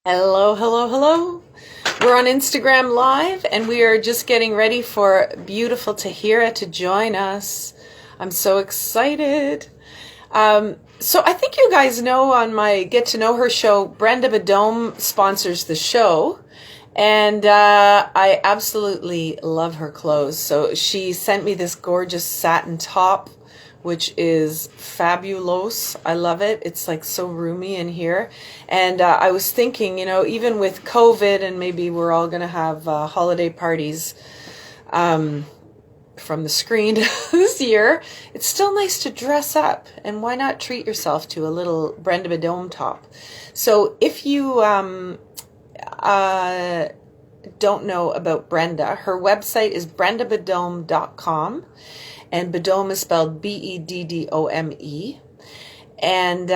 Hello, hello, hello. We're on Instagram Live and we are just getting ready for beautiful Tahira to join us. I'm so excited. So I think you guys know on my Get to Know Her show, Brenda Badome sponsors the show. And I absolutely love her clothes. So she sent me this gorgeous satin top, which is fabulous. I love it. It's like so roomy in here. And I was thinking, even with COVID and maybe we're all going to have holiday parties from the screen this year, it's still nice to dress up. And why not treat yourself to a little Brenda Badome top? So if you uh, don't know about Brenda, her website is brendabadome.com, and Badome is spelled Beddome. And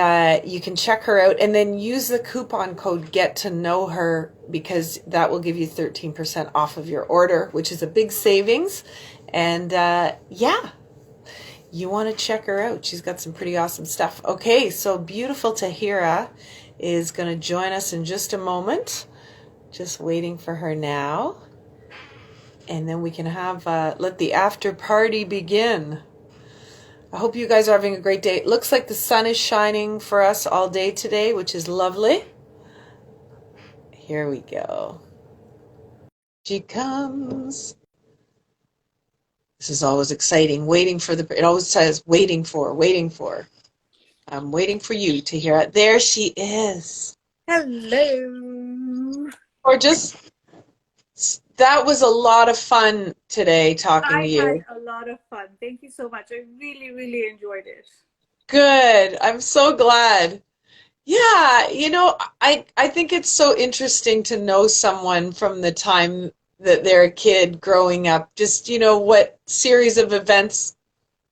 you can check her out and then use the coupon code Get to Know Her, because that will give you 13% off of your order, which is a big savings. And yeah, you want to check her out. She's got some pretty awesome stuff. Okay, so beautiful Tahira is going to join us in just a moment. Just waiting for her now. And then we can have, let the after party begin. I hope you guys are having a great day. It looks like the sun is shining for us all day today, which is lovely. Here we go. She comes. This is always exciting. It always says waiting for. I'm waiting for you to hear it. There she is. Hello. Or just, that was a lot of fun today talking to I had you. a lot of fun. Thank you so much. I really, really enjoyed it. Good. I'm so glad. Yeah, I think it's so interesting to know someone from the time that they're a kid growing up. Just, what series of events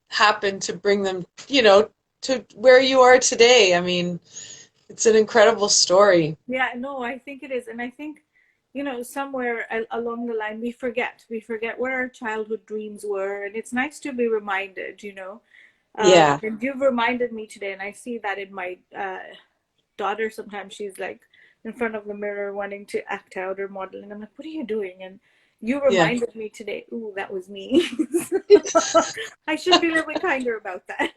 happened to bring them, to where you are today. I mean, it's an incredible story. Yeah, no, I think it is. And I think, somewhere along the line, we forget. We forget what our childhood dreams were. And it's nice to be reminded. Yeah. And you've reminded me today, and I see that in my daughter. Sometimes she's like in front of the mirror wanting to act out or model, and I'm like, what are you doing? And you Yeah. reminded me today, ooh, that was me. I should be a little bit kinder about that.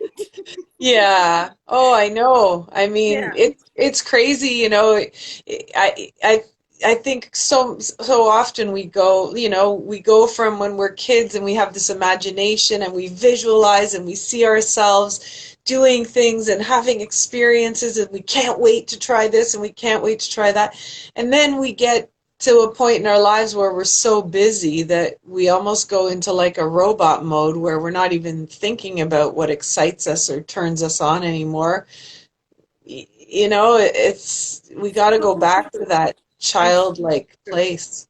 Yeah. Oh, I know. I mean, Yeah. it's crazy, I I I think so often we go from when we're kids and we have this imagination and we visualize and we see ourselves doing things and having experiences, and we can't wait to try this and we can't wait to try that. And then we get to a point in our lives where we're so busy that we almost go into like a robot mode where we're not even thinking about what excites us or turns us on anymore. It's we got to go So back to true. that It's childlike true. place.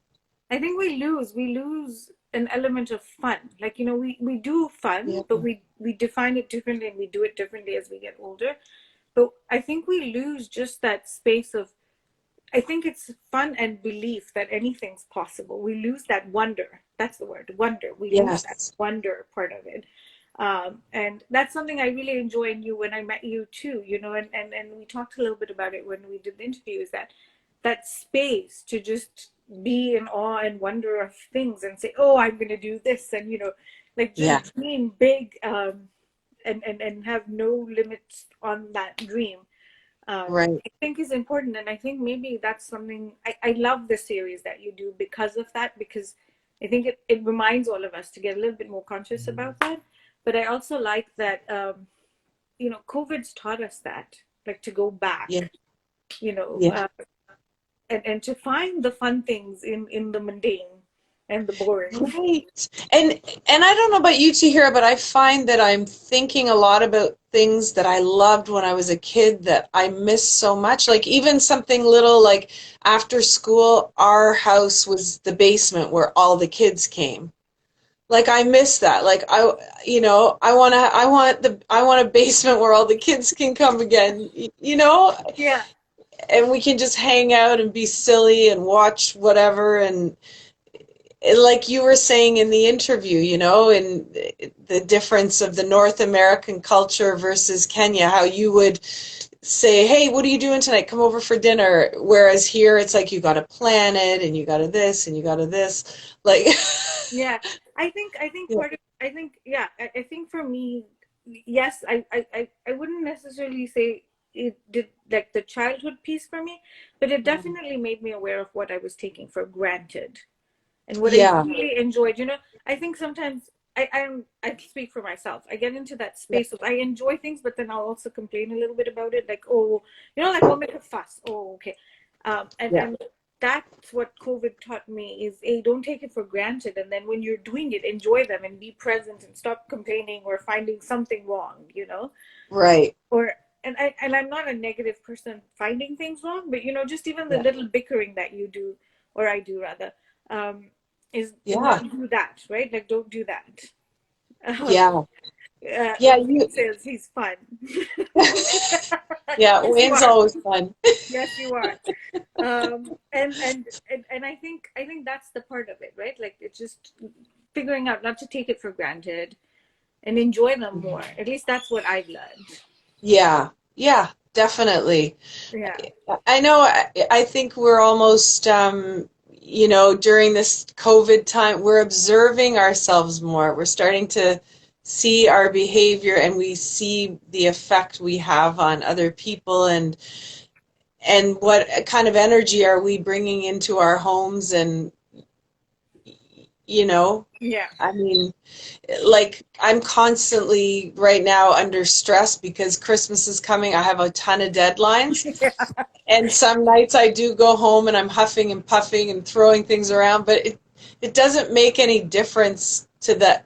I think we lose an element of fun. Like, we do Yeah. fun, but we define it differently and we do it differently as we get older. But I think we lose just that space of, I think it's fun and belief that anything's possible. We lose that wonder. That's the word, wonder. We lose that Yes. wonder part of it. And that's something I really enjoy in you when I met you too, and we talked a little bit about it when we did the interview, is that space to just be in awe and wonder of things and say, oh, I'm going to do this. And, like Yeah. just dream big, and have no limits on that dream. Right. I think is important. And I think maybe that's something I love the series that you do because of that, because I think it reminds all of us to get a little bit more conscious about that. But I also like that, COVID's taught us that, like to go Yeah. back, you know, Yeah. uh, and to find the fun things in the mundane and the boring. Right. And I don't know about you two here, but I find that I'm thinking a lot about things that I loved when I was a kid that I miss so much. Like even something little like after school, our house was the basement where all the kids came. Like I miss that. Like I want a basement where all the kids can come again, Yeah. and we can just hang out and be silly and watch whatever. And like you were saying in the interview, and the difference of the North American culture versus Kenya, how you would say, hey, what are you doing tonight? Come over for dinner. Whereas here, it's like you got to plan it and you got to this and you got to this. Like, Yeah, I think yeah. part of I think yeah, I think for me, yes, I wouldn't necessarily say it did like the childhood piece for me, but it Mhm. definitely made me aware of what I was taking for granted and what I Yeah. really enjoyed. I think sometimes I speak for myself. I get into that Yeah. space of I enjoy things, but then I'll also complain a little bit about it, like, oh, like I'll make a fuss. Oh, okay, Yeah. and that's what COVID taught me is a don't take it for granted, and then when you're doing it, enjoy them and be present and stop complaining or finding something wrong. Right. Or I'm not a negative person finding things wrong, but just even the Yeah. little bickering that you do, or I do rather, um, is Yeah. not do that, right? Like don't do that. Um, Yeah. Yeah. Wayne says he's fun. Yeah. Yes, you Wayne's are. always fun. Yes, you are. And I think that's the part of it, right? Like it's just figuring out not to take it for granted and enjoy them more. At least that's what I've learned. Yeah. Yeah. Definitely. Yeah. I know. I think we're almost, during this COVID time, we're observing ourselves more. We're starting to see our behavior and we see the effect we have on other people and what kind of energy are we bringing into our homes and, you know, Yeah. I mean, like I'm constantly right now under stress because Christmas is coming. I have a ton of deadlines. And some nights I do go home and I'm huffing and puffing and throwing things around, but it doesn't make any difference to that.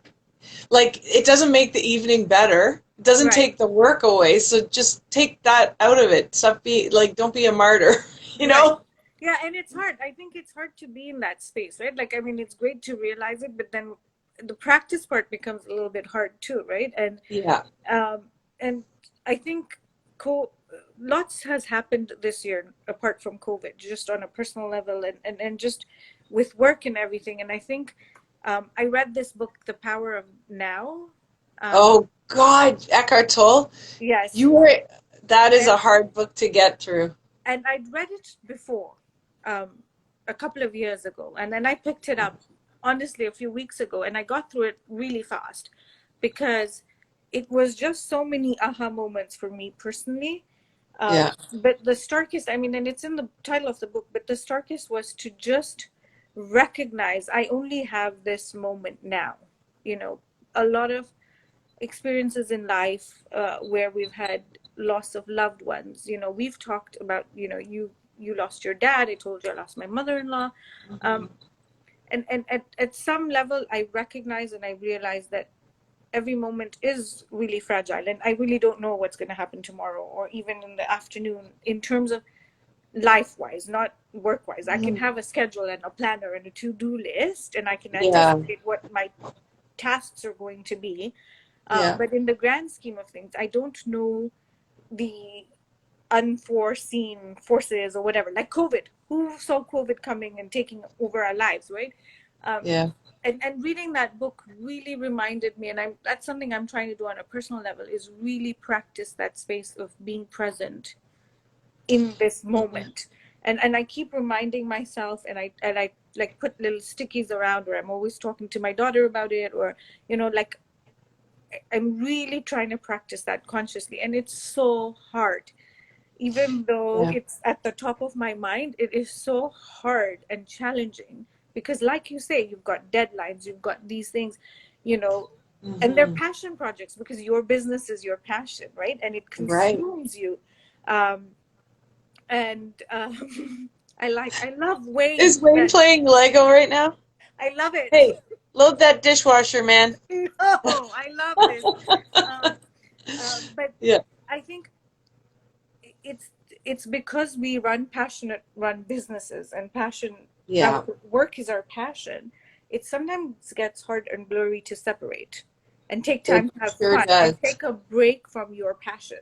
Like it doesn't make the evening better. It doesn't Right. take the work away. So just take that out of it. Stop be like don't be a martyr, you Right. know? Yeah, and it's hard. I think it's hard to be in that space, right? Like, I mean, it's great to realize it, but then the practice part becomes a little bit hard too, right? Yeah. Um, and I think co- lots has happened this year apart from COVID, just on a personal level and just with work and everything. And I think I read this book, The Power of Now. Um, Oh God, Eckhart Tolle, yes, you were that is and a hard book to get through. I'd read it before, um, a couple of years ago, and then I picked it up honestly a few weeks ago, and I got through it really fast because it was just so many aha moments for me personally. Yeah. But the starkest, I mean, and it's in the title of the book, but the starkest was to just recognize I only have this moment now. You know, a lot of experiences in life where we've had loss of loved ones. We've talked about, you lost your dad. I told you I lost my mother-in-law. Mhm. Um, and at some level, I recognize and I realize that every moment is really fragile, and I really don't know what's going to happen tomorrow or even in the afternoon in terms of life wise, not work wise. I can Mhm. have a schedule and a planner and a to-do list, and I can Yeah. anticipate what my tasks are going to be. Yeah. But in the grand scheme of things, I don't know the unforeseen forces or whatever, like COVID. Who saw COVID coming and taking over our lives, right? Um, Yeah. and reading that book really reminded me, and that's something I'm trying to do on a personal level, is really practice that space of being present in this Yeah. moment. And I keep reminding myself, and I like put little stickies around, or I'm always talking to my daughter about it, or like I'm really trying to practice that consciously, and it's so hard. Even though Yeah. it's at the top of my mind, it is so hard and challenging because, like you say, you've got deadlines, you've got these things, you know, and they're Hmm. passion projects because your business is your passion, right? And it Right. consumes you. Um, and I love Wayne. Is Wayne playing Lego right now? I love it. Hey, load that dishwasher, man. No, I love this. Um, but Yeah. I think it's it's because we run businesses, and our Yeah. work is our passion. It sometimes gets hard and blurry to separate and take It time to have sure fun and does. take a break from your passion,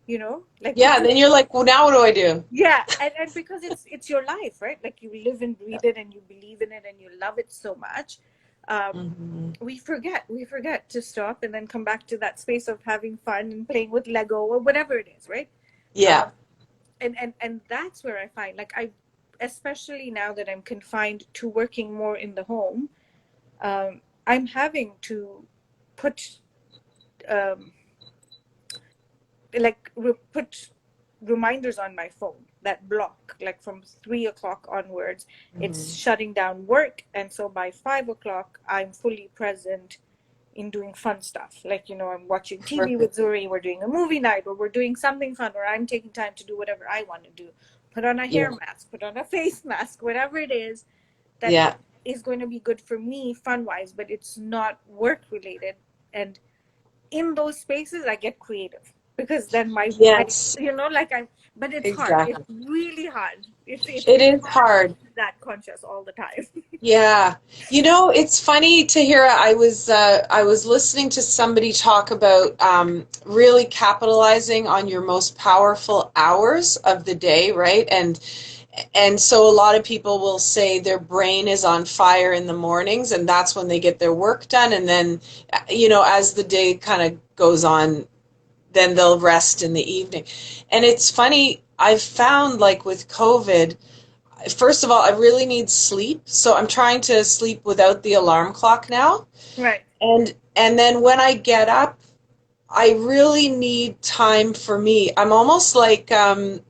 like Yeah, because then you're like, well, now what do I do? yeah, and because it's your life, right? Like you live and breathe it and you believe in it and you love it so much. um, Hmm. we forget to stop and then come back to that space of having fun and playing with Lego or whatever it is, right? Yeah. And that's where I find, like, I, especially now that I'm confined to working more in the home, I'm having to put um, put reminders on my phone that block, like from 3 o'clock onwards it's Mhm. shutting down work, and so by 5 o'clock I'm fully present in doing fun stuff, like, I'm watching TV with Perfect. Zuri, we're doing a movie night, or we're doing something fun, or I'm taking time to do whatever I want to do, put on a Yeah. hair mask, put on a face mask, whatever it is that Yeah. is going to be good for me fun wise, but it's not work related. And in those spaces I get creative, because then my Yes, like I'm, but it's hard, it's exactly. really hard, It it's is hard to hard. be that conscious all the time. Yeah. It's funny, Tahira. I was listening to somebody talk about really capitalizing on your most powerful hours of the day, right? And so a lot of people will say their brain is on fire in the mornings, and that's when they get their work done. And then, as the day kind of goes on, then they'll rest in the evening. And it's funny, I've found like with COVID, first of all, I really need sleep. So I'm trying to sleep without the alarm clock now. Right. And then when I get up, I really need time for me. I'm almost like I'm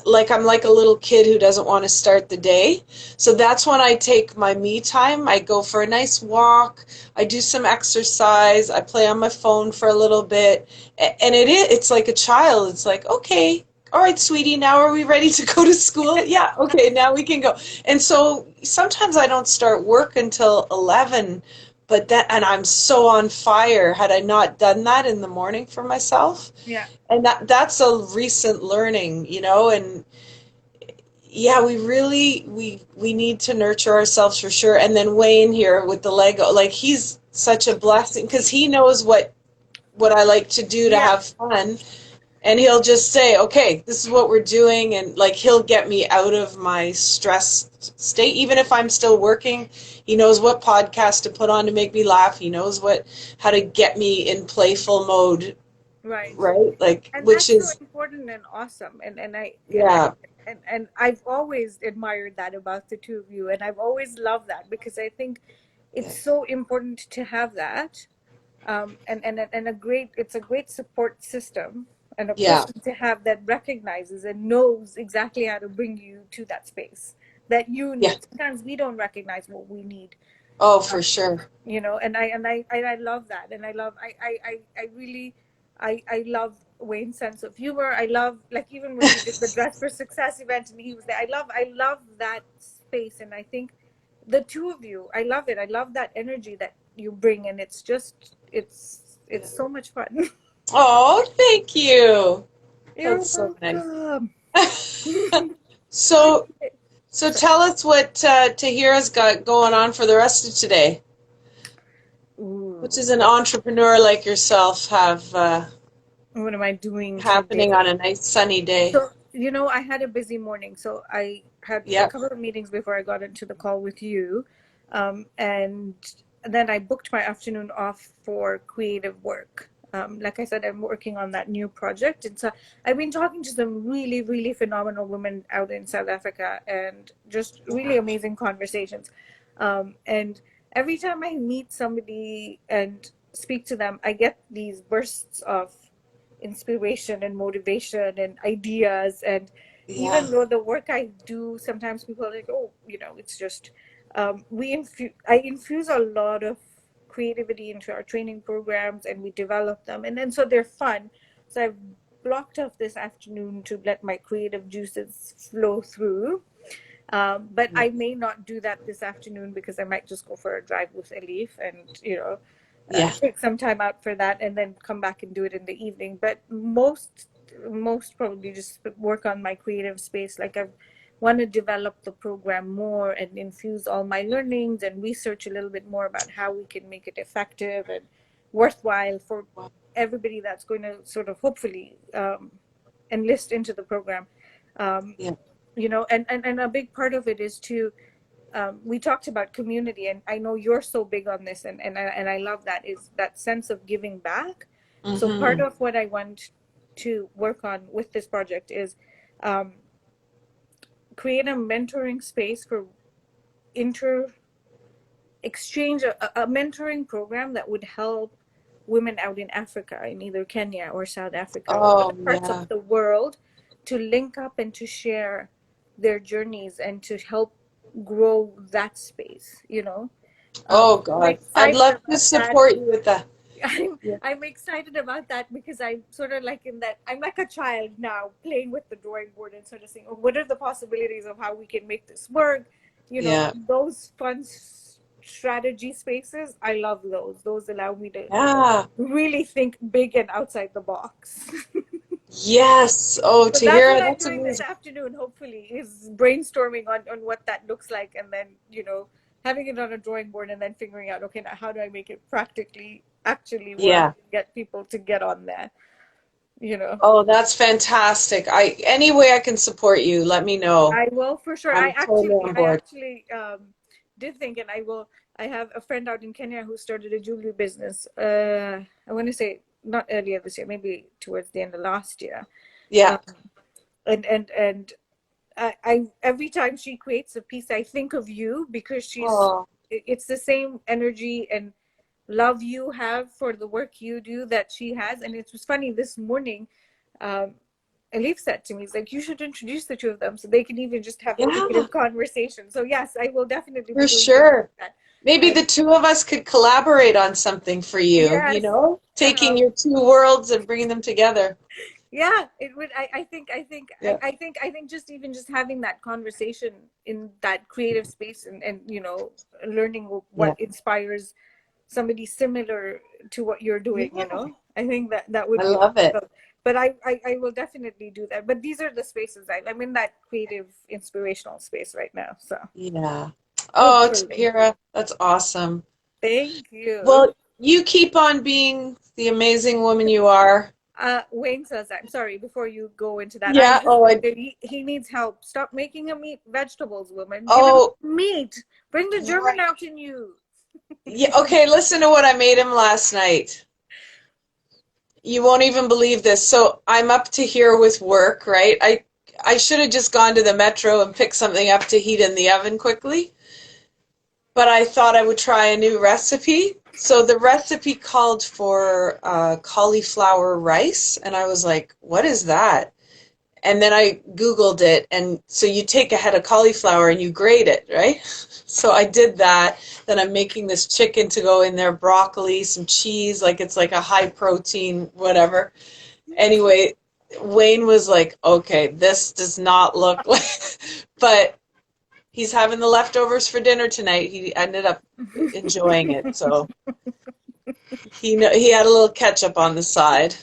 like a little kid who doesn't want to start the day. So that's when I take my me time. I go for a nice walk. I do some exercise. I play on my phone for a little bit. And it's like a child. It's like, okay, all right, sweetie, now are we ready to go to school? Yeah, okay, now we can go. And so sometimes I don't start work until 11, but and I'm so on fire had I not done that in the morning for myself. Yeah. And that's a recent learning, and yeah, we really we need to nurture ourselves for sure. And then Wayne here with the Lego, like he's such a blessing because he knows what I like to do to Yeah. have fun, and he'll just say, "Okay, this is what we're doing," and like he'll get me out of my stress state even if I'm still working. He knows what podcast to put on to make me laugh. He knows what how to get me in playful mode, Right. right? Like And which that's so is important and awesome, yeah, and I've always admired that about the two of you, and I've always loved that, because I think yeah, it's so important to have that, and a great, it's a great support system, and a yeah, person to have that recognizes and knows exactly how to bring you to that space that you yeah. need. Sometimes we don't recognize what we need, Oh, uh, for sure. and I love that, and I really, I love Wayne's sense of humor. I love, like, even when we did the Dress for Success event and he was there, I love that space, and I think the two of you, I love it. I love that energy that you bring, and it's just, it's so much fun. Oh, thank you. You're That's so nice. welcome. So, Okay. so So, tell us what Tahira's got going on for the rest of today. What ooh, does an entrepreneur like yourself have what am I doing happening on today? a nice sunny day? So, I had a busy morning. So I had a Yep. couple of meetings before I got into the call with you. And then I booked my afternoon off for creative work. Like I said, I'm working on that new project. And so I've been talking to some really, really phenomenal women out in South Africa, and just really amazing conversations. And every time I meet somebody and speak to them, I get these bursts of inspiration and motivation and ideas. And Yeah. even though the work I do, sometimes people are like, oh, it's just, I infuse a lot of creativity into our training programs, and we develop them, and then so they're fun. So I've blocked off this afternoon to let my creative juices flow through. But I may not do that this afternoon, because I might just go for a drive with Elif, and Yeah. take some time out for that, and then come back and do it in the evening. But most probably just work on my creative space. Like, I want to develop the program more and infuse all my learnings and research a little bit more about how we can make it effective and worthwhile for everybody that's going to sort of hopefully enlist into the program. Um, Yeah. and a big part of it is to, we talked about community, and I know you're so big on this, and I love that, is that sense of giving back. So part Mm-hmm. of what I want to work on with this project is um, create a mentoring space for inter exchange, a mentoring program that would help women out in Africa, in either Kenya or South Africa or other Oh, parts of yeah. the world, to link up and to share their journeys and to help grow that space, you know. Oh, I'm God. I'd excited love to about that. support you with that. Yeah. I'm excited about that because I'm sort of like in that I'm like a child now playing with the drawing board and sort of saying, oh, what are the possibilities of how we can make this work? You know, Yeah. those fun strategy spaces, I love those. Those allow me to Yeah. really think big and outside the box. Yes. Oh, So that's what Tahira, I'm that's doing this amazing. afternoon, hopefully, is brainstorming on what that looks like and then, having it on a drawing board and then figuring out, okay, now how do I make it practically actually work, Yeah. get people to get on there, you know. Oh, that's fantastic. Any way I can support you, let me know. I will for sure. I I'm actually, totally on I board. actually did think, and I will. I have a friend out in Kenya who started a jewelry business. I want to say not earlier this year, maybe towards the end of last year. Yeah. Um, and I every time she creates a piece, I think of you because Oh, it's the same energy and love you have for the work you do that she has. And it was funny this morning. Um, Elif said to me, "He's like, you should introduce the two of them so they can even just have yeah, creative conversation." So yes, I will definitely be for doing something sure. like that. Maybe Um, the two of us could collaborate on something for you, yes, taking um, your two worlds and bringing them together. yeah, it would. Yeah. I think just even just having that conversation in that creative space and learning what Yeah. inspires somebody similar to what you're doing, Yeah. I think that I would be love it. so, but I will definitely do that. But these are the spaces I'm in, that creative inspirational space right now, so Yeah. Oh, hopefully. Tahira, that's awesome. Thank you. Well, you keep on being the amazing woman you are. Wayne says, I'm sorry, before you go into that, I Yeah. just that he needs help. Stop making him eat vegetables, woman. Give him Oh, meat. Bring the German right. out in you. Yeah. Okay. Listen to what I made him last night. You won't even believe this. So I'm up to here with work, right? I should have just gone to the metro and picked something up to heat in the oven quickly, but I thought I would try a new recipe. So the recipe called for cauliflower rice, and I was like, "What is that?" And then I Googled it, and so you take a head of cauliflower and you grate it, right? So I did that. Then I'm making this chicken to go in there, broccoli, some cheese, like it's like a high protein, whatever. Anyway, Wayne was like, okay, this does not look like, but he's having the leftovers for dinner tonight. He ended up enjoying it. So he had a little ketchup on the side.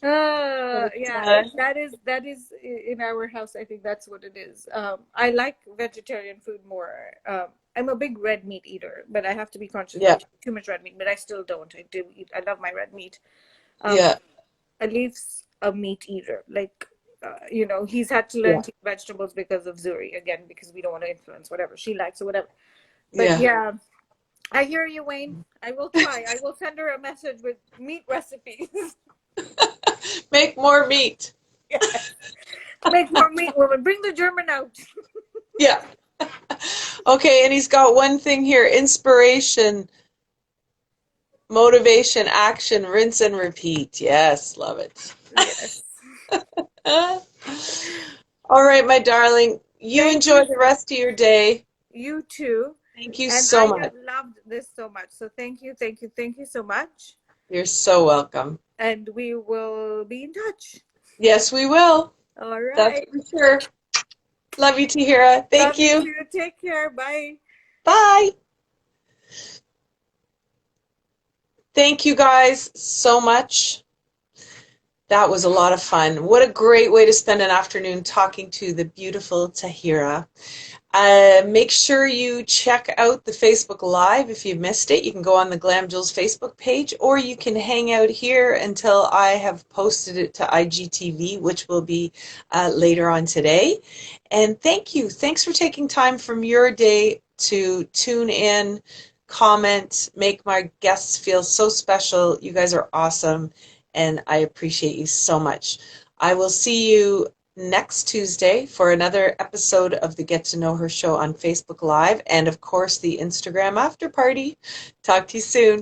But, Yeah, that is in our house. I think that's what it is. I like vegetarian food more. I'm a big red meat eater, but I have to be conscious yeah, not to eat too much red meat. But I still don't. I do eat. I love my red meat. Um, yeah, Alif's a meat eater. Like, he's had to learn yeah, to eat vegetables because of Zuri again, because we don't want to influence whatever she likes or whatever. But yeah. yeah, I hear you, Wayne. I will try. I will send her a message with meat recipes. Make more meat. Yes. Make more meat, woman. Bring the German out. Yeah. Okay, and he's got one thing here: inspiration, motivation, action, rinse and repeat. Yes, love it. Yes. All right, my darling. You Thank enjoy you. the rest of your day. You too. Thank you And so I have much. loved this so much. So thank you so much. You're so welcome. And we will be in touch. Yes, we will. All That's right. for sure. Love you, Tahira. Thank Love you you. too. Take care. Bye. Bye. Thank you guys so much. That was a lot of fun. What a great way to spend an afternoon talking to the beautiful Tahira. Make sure you check out the Facebook Live if you missed it. You can go on the Glam Jules Facebook page, or you can hang out here until I have posted it to IGTV, which will be later on today. And thank you. Thanks for taking time from your day to tune in, comment, make my guests feel so special. You guys are awesome. and I appreciate you so much. I will see you next Tuesday for another episode of the Get to Know Her show on Facebook Live and, of course, the Instagram after party. Talk to you soon.